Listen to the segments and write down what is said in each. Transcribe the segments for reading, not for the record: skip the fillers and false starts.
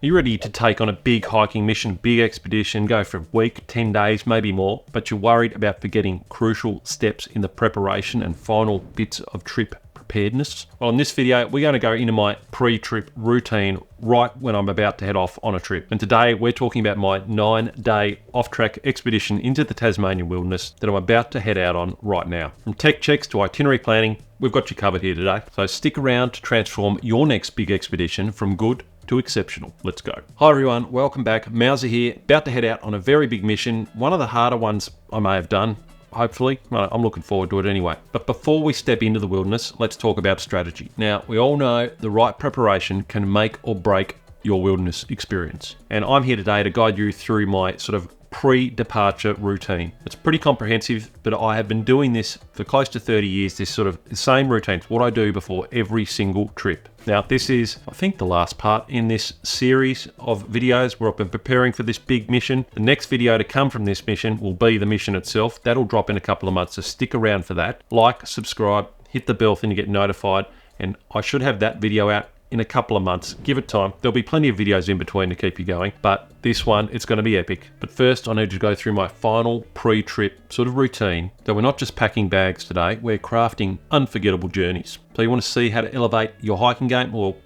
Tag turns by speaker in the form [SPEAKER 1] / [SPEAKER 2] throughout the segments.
[SPEAKER 1] Are you ready to take on a big hiking mission, big expedition, go for a week, 10 days, maybe more, but you're worried about forgetting crucial steps in the preparation and final bits of trip preparedness? Well, in this video, we're going to go into my pre-trip routine right when I'm about to head off on a trip. And today we're talking about my 9-day off-track expedition into the Tasmanian wilderness that I'm about to head out on right now. From tech checks to itinerary planning, we've got you covered here today. So stick around to transform your next big expedition from good to exceptional. Let's go. Hi everyone, welcome back. Mowser here, about to head out on a very big mission. One of the harder ones I may have done. Hopefully. Well, I'm looking forward to it anyway. But before we step into the wilderness, let's talk about strategy. Now, we all know the right preparation can make or break your wilderness experience. And I'm here today to guide you through my sort of pre-departure routine. It's pretty comprehensive, but I have been doing this for close to 30 years, this sort of same routine. It's what I do before every single trip. Now, this is, I think, the last part in this series of videos where I've been preparing for this big mission. The next video to come from this mission will be the mission itself. That'll drop in a couple of months, so stick around for that. Like, subscribe, hit the bell thing to get notified, and I should have that video out in a couple of months. Give it time. There'll be plenty of videos in between to keep you going, but this one, it's going to be epic. But first, I need to go through my final pre-trip sort of routine. So we're not just packing bags today, we're crafting unforgettable journeys. So you want to see how to elevate your hiking game? Well,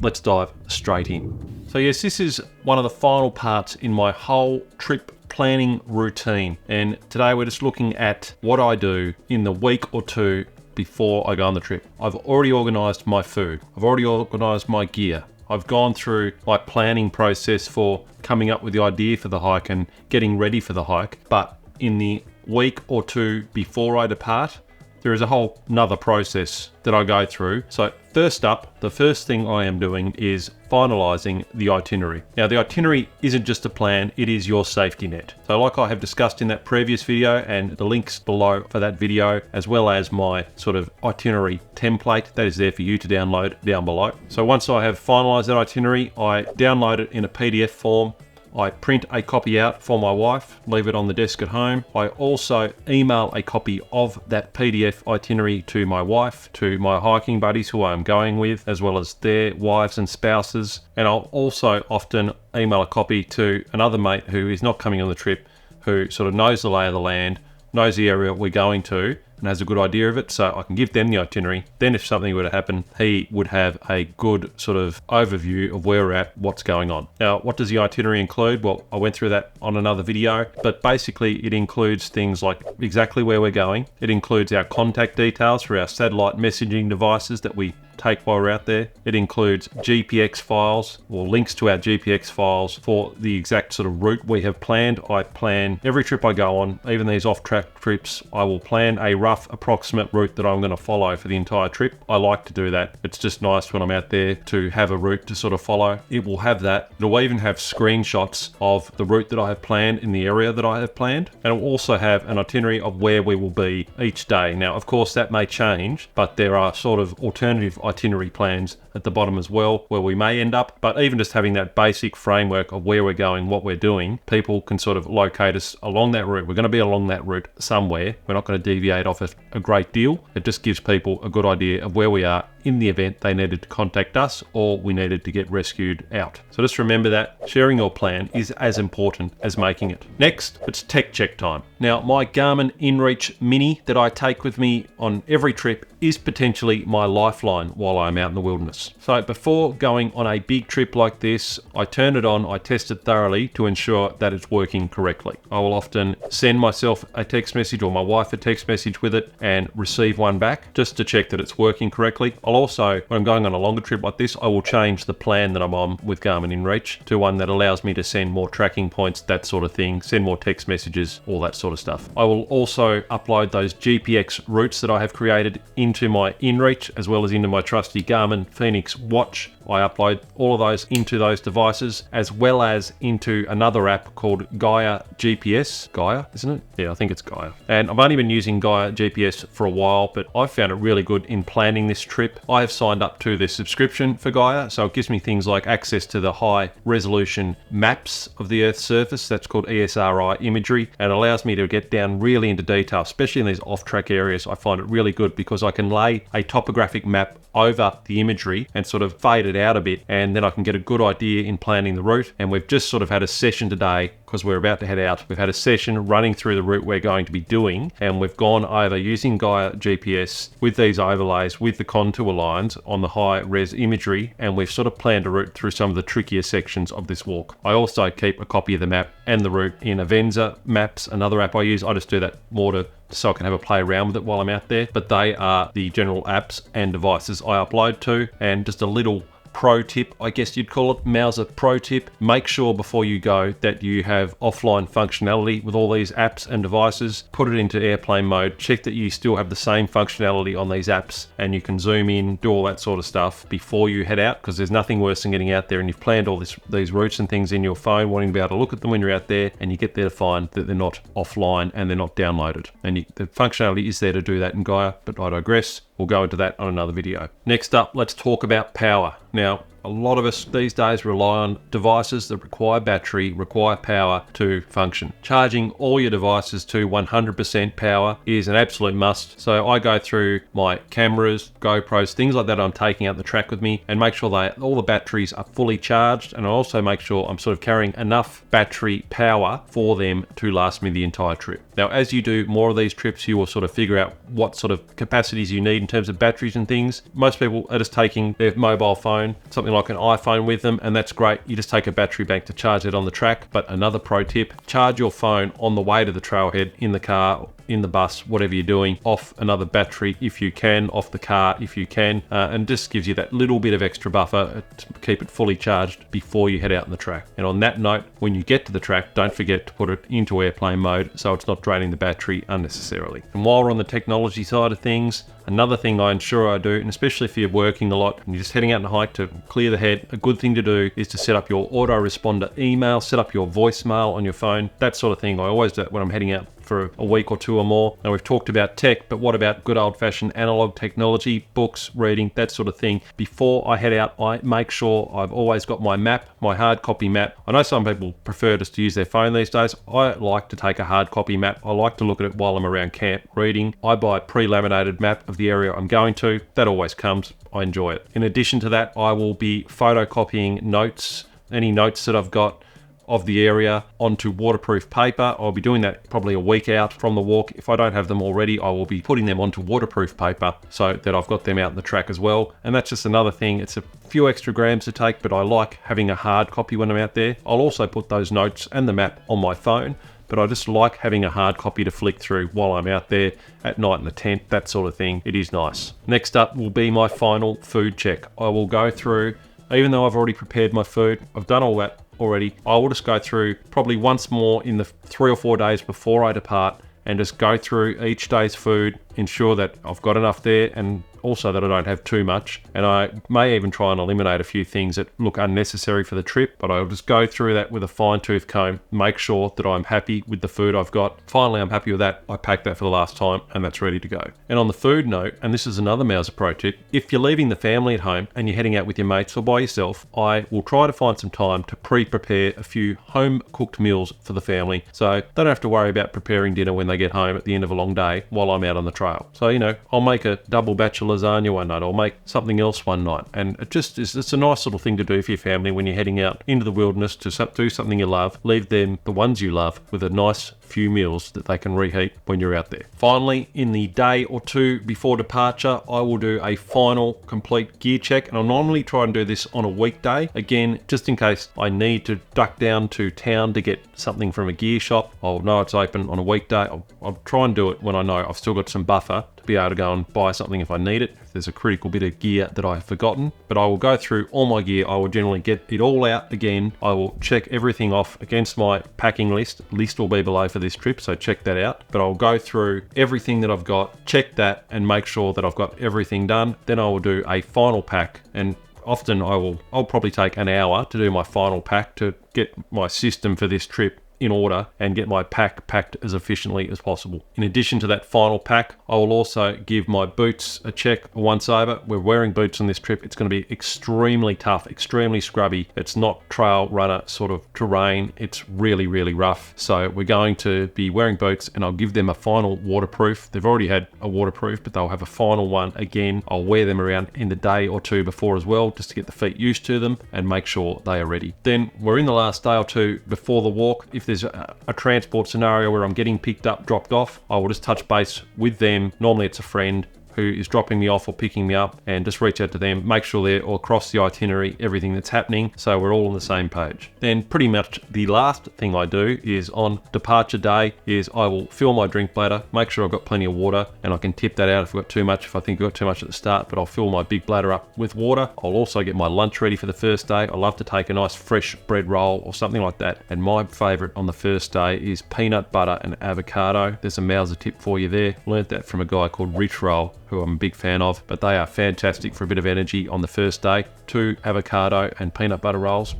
[SPEAKER 1] let's dive straight in. So yes, this is one of the final parts in my whole trip planning routine. And today we're just looking at what I do in the week or two before I go on the trip. I've already organised my food. I've already organised my gear. I've gone through my planning process for coming up with the idea for the hike and getting ready for the hike. But in the week or two before I depart, there is a whole nother process that I go through. So first up, the first thing I am doing is finalising the itinerary. Now, the itinerary isn't just a plan, it is your safety net. So like I have discussed in that previous video, and the links below for that video, as well as my sort of itinerary template that is there for you to download down below. So once I have finalised that itinerary, I download it in a PDF form. I print a copy out for my wife, leave it on the desk at home. I also email a copy of that PDF itinerary to my wife, to my hiking buddies who I'm going with, as well as their wives and spouses. And I'll also often email a copy to another mate who is not coming on the trip, who sort of knows the lay of the land, knows the area we're going to, and has a good idea of it, so I can give them the itinerary. Then if something were to happen, he would have a good sort of overview of where we're at, what's going on. Now, what does the itinerary include? Well, I went through that on another video, but basically it includes things like exactly where we're going. It includes our contact details for our satellite messaging devices that we take while we're out there. It includes GPX files or links to our GPX files for the exact sort of route we have planned. I plan every trip I go on, even these off-track trips, I will plan a rough approximate route that I'm going to follow for the entire trip. I like to do that. It's just nice when I'm out there to have a route to sort of follow. It will have that. It'll even have screenshots of the route that I have planned in the area that I have planned. And it will also have an itinerary of where we will be each day. Now, of course, that may change, but there are sort of alternative itinerary plans at the bottom as well where we may end up. But even just having that basic framework of where we're going, what we're doing, people can sort of locate us along that route. We're going to be along that route somewhere. We're not going to deviate off it a great deal. It just gives people a good idea of where we are in the event they needed to contact us or we needed to get rescued out. So just remember that sharing your plan is as important as making it. Next, it's tech check time. Now, my Garmin InReach Mini that I take with me on every trip is potentially my lifeline while I'm out in the wilderness. So before going on a big trip like this, I turn it on, I test it thoroughly to ensure that it's working correctly. I will often send myself a text message or my wife a text message with it and receive one back just to check that it's working correctly. I'll also, when I'm going on a longer trip like this, I will change the plan that I'm on with Garmin InReach to one that allows me to send more tracking points, that sort of thing, send more text messages, all that sort of stuff. I will also upload those GPX routes that I have created into my InReach as well as into my trusty Garmin Phoenix watch. I upload all of those into those devices as well as into another app called Gaia GPS. Gaia, isn't it? Yeah, I think it's Gaia. And I've only been using Gaia GPS for a while, but I found it really good in planning this trip. trip. I have signed up to the subscription for Gaia, so it gives me things like access to the high resolution maps of the Earth's surface. That's called ESRI imagery, and allows me to get down really into detail, especially in these off-track areas. I find it really good because I can lay a topographic map over the imagery and sort of fade it out a bit, and then I can get a good idea in planning the route. And we've just sort of had a session today because we're about to head out. We've had a session running through the route we're going to be doing, and we've gone over using Gaia GPS with these overlays with the contour lines on the high res imagery, and we've sort of planned a route through some of the trickier sections of this walk. I also keep a copy of the map and the route in Avenza Maps, another app I use. I just do that more so I can have a play around with it while I'm out there, but they are the general apps and devices I upload to. And just a little pro tip, I guess you'd call it, Mowser pro tip: make sure before you go that you have offline functionality with all these apps and devices. Put it into airplane mode, check that you still have the same functionality on these apps, and you can zoom in, do all that sort of stuff before you head out, because there's nothing worse than getting out there and you've planned all these routes and things in your phone, wanting to be able to look at them when you're out there, and you get there to find that they're not offline and they're not downloaded. And the functionality is there to do that in Gaia, but I digress. We'll go into that on another video. Next up, let's talk about power. Now, a lot of us these days rely on devices that require battery, require power to function. Charging all your devices to 100% power is an absolute must. So I go through my cameras, GoPros, things like that I'm taking out the track with me, and make sure all the batteries are fully charged. And I also make sure I'm sort of carrying enough battery power for them to last me the entire trip. Now, as you do more of these trips, you will sort of figure out what sort of capacities you need in terms of batteries and things. Most people are just taking their mobile phone, something like an iPhone with them, and that's great. You just take a battery bank to charge it on the track. But another pro tip: charge your phone on the way to the trailhead, in the car, in the bus, whatever you're doing, off another battery if you can, off the car if you can, and just gives you that little bit of extra buffer to keep it fully charged before you head out on the track. And on that note, when you get to the track, don't forget to put it into airplane mode so it's not draining the battery unnecessarily. And while we're on the technology side of things, another thing I ensure I do, and especially if you're working a lot and you're just heading out on a hike to clear the head, a good thing to do is to set up your autoresponder email, set up your voicemail on your phone, that sort of thing. I always do that when I'm heading out for a week or two or more. Now, we've talked about tech, but what about good old-fashioned analog technology, books, reading, that sort of thing? Before I head out, I make sure I've always got my map, my hard copy map. I know some people prefer just to use their phone these days. I like to take a hard copy map. I like to look at it while I'm around camp reading. I buy a pre-laminated map of the area I'm going to. That always comes. I enjoy it. In addition to that, I will be photocopying notes, any notes that I've got of the area, onto waterproof paper. I'll be doing that probably a week out from the walk. If I don't have them already, I will be putting them onto waterproof paper so that I've got them out in the track as well. And that's just another thing. It's a few extra grams to take, but I like having a hard copy when I'm out there. I'll also put those notes and the map on my phone, but I just like having a hard copy to flick through while I'm out there at night in the tent, that sort of thing. It is nice. Next up will be my final food check. I will go through, even though I've already prepared my food, I've done all that already, I will just go through probably once more in the 3 or 4 days before I depart and just go through each day's food, ensure that I've got enough there, and also that I don't have too much. And I may even try and eliminate a few things that look unnecessary for the trip, but I'll just go through that with a fine-tooth comb, make sure that I'm happy with the food I've got. Finally, I'm happy with that. I packed that for the last time, and that's ready to go. And on the food note, and this is another Mowser pro tip, if you're leaving the family at home and you're heading out with your mates or by yourself, I will try to find some time to pre-prepare a few home-cooked meals for the family, so they don't have to worry about preparing dinner when they get home at the end of a long day while I'm out on the trail. So, you know, I'll make a double batch of lasagna one night, I'll make something else one night, and it's a nice little thing to do for your family when you're heading out into the wilderness to do something you love. Leave them, the ones you love, with a nice few meals that they can reheat when you're out there. Finally, in the day or two before departure, I will do a final complete gear check, and I'll normally try and do this on a weekday, again just in case I need to duck down to town to get something from a gear shop. I'll know it's open on a weekday. I'll try and do it when I know I've still got some buffer to be able to go and buy something if I need it, if there's a critical bit of gear that I've forgotten. But I will go through all my gear. I will generally get it all out again. I will check everything off against my packing list. List will be below for this trip, so check that out. But I'll go through everything that I've got, check that, and make sure that I've got everything done. Then I will do a final pack, and often I'll probably take an hour to do my final pack to get my system for this trip in order and get my pack packed as efficiently as possible. In addition to that final pack, I will also give my boots a check once over. We're wearing boots on this trip. It's going to be extremely tough, extremely scrubby. It's not trail runner sort of terrain. It's really, really rough. So we're going to be wearing boots, and I'll give them a final waterproof. They've already had a waterproof, but they'll have a final one again. I'll wear them around in the day or two before as well, just to get the feet used to them and make sure they are ready. Then we're in the last day or two before the walk. If there's a transport scenario where I'm getting picked up, dropped off, I will just touch base with them. Normally it's a friend who is dropping me off or picking me up, and just reach out to them, make sure they're all across the itinerary, everything that's happening, so we're all on the same page. Then pretty much the last thing I do is on departure day is I will fill my drink bladder, make sure I've got plenty of water, and I can tip that out if I've got too much, if I think I've got too much at the start, but I'll fill my big bladder up with water. I'll also get my lunch ready for the first day. I love to take a nice fresh bread roll or something like that, and my favorite on the first day is peanut butter and avocado. There's a Mowser tip for you there. Learned that from a guy called Rich Roll, who I'm a big fan of, but they are fantastic for a bit of energy on the first day. 2 avocado and peanut butter rolls.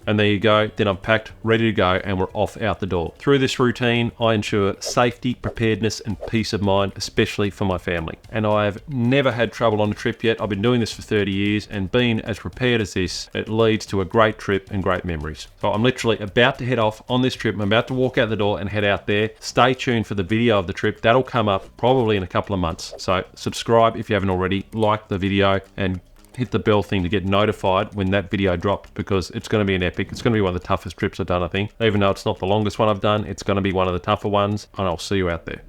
[SPEAKER 1] And there you go. Then I'm packed, ready to go, and we're off out the door. Through this routine, I ensure safety, preparedness, and peace of mind, especially for my family. And I have never had trouble on a trip yet. I've been doing this for 30 years, and being as prepared as this, it leads to a great trip and great memories. So I'm literally about to head off on this trip. I'm about to walk out the door and head out there. Stay tuned for the video of the trip. That'll come up probably in a couple of months. So subscribe if you haven't already, like the video, and hit the bell thing to get notified when that video drops, because it's going to be an epic. It's going to be one of the toughest trips I've done, I think. Even though it's not the longest one I've done, it's going to be one of the tougher ones, and I'll see you out there.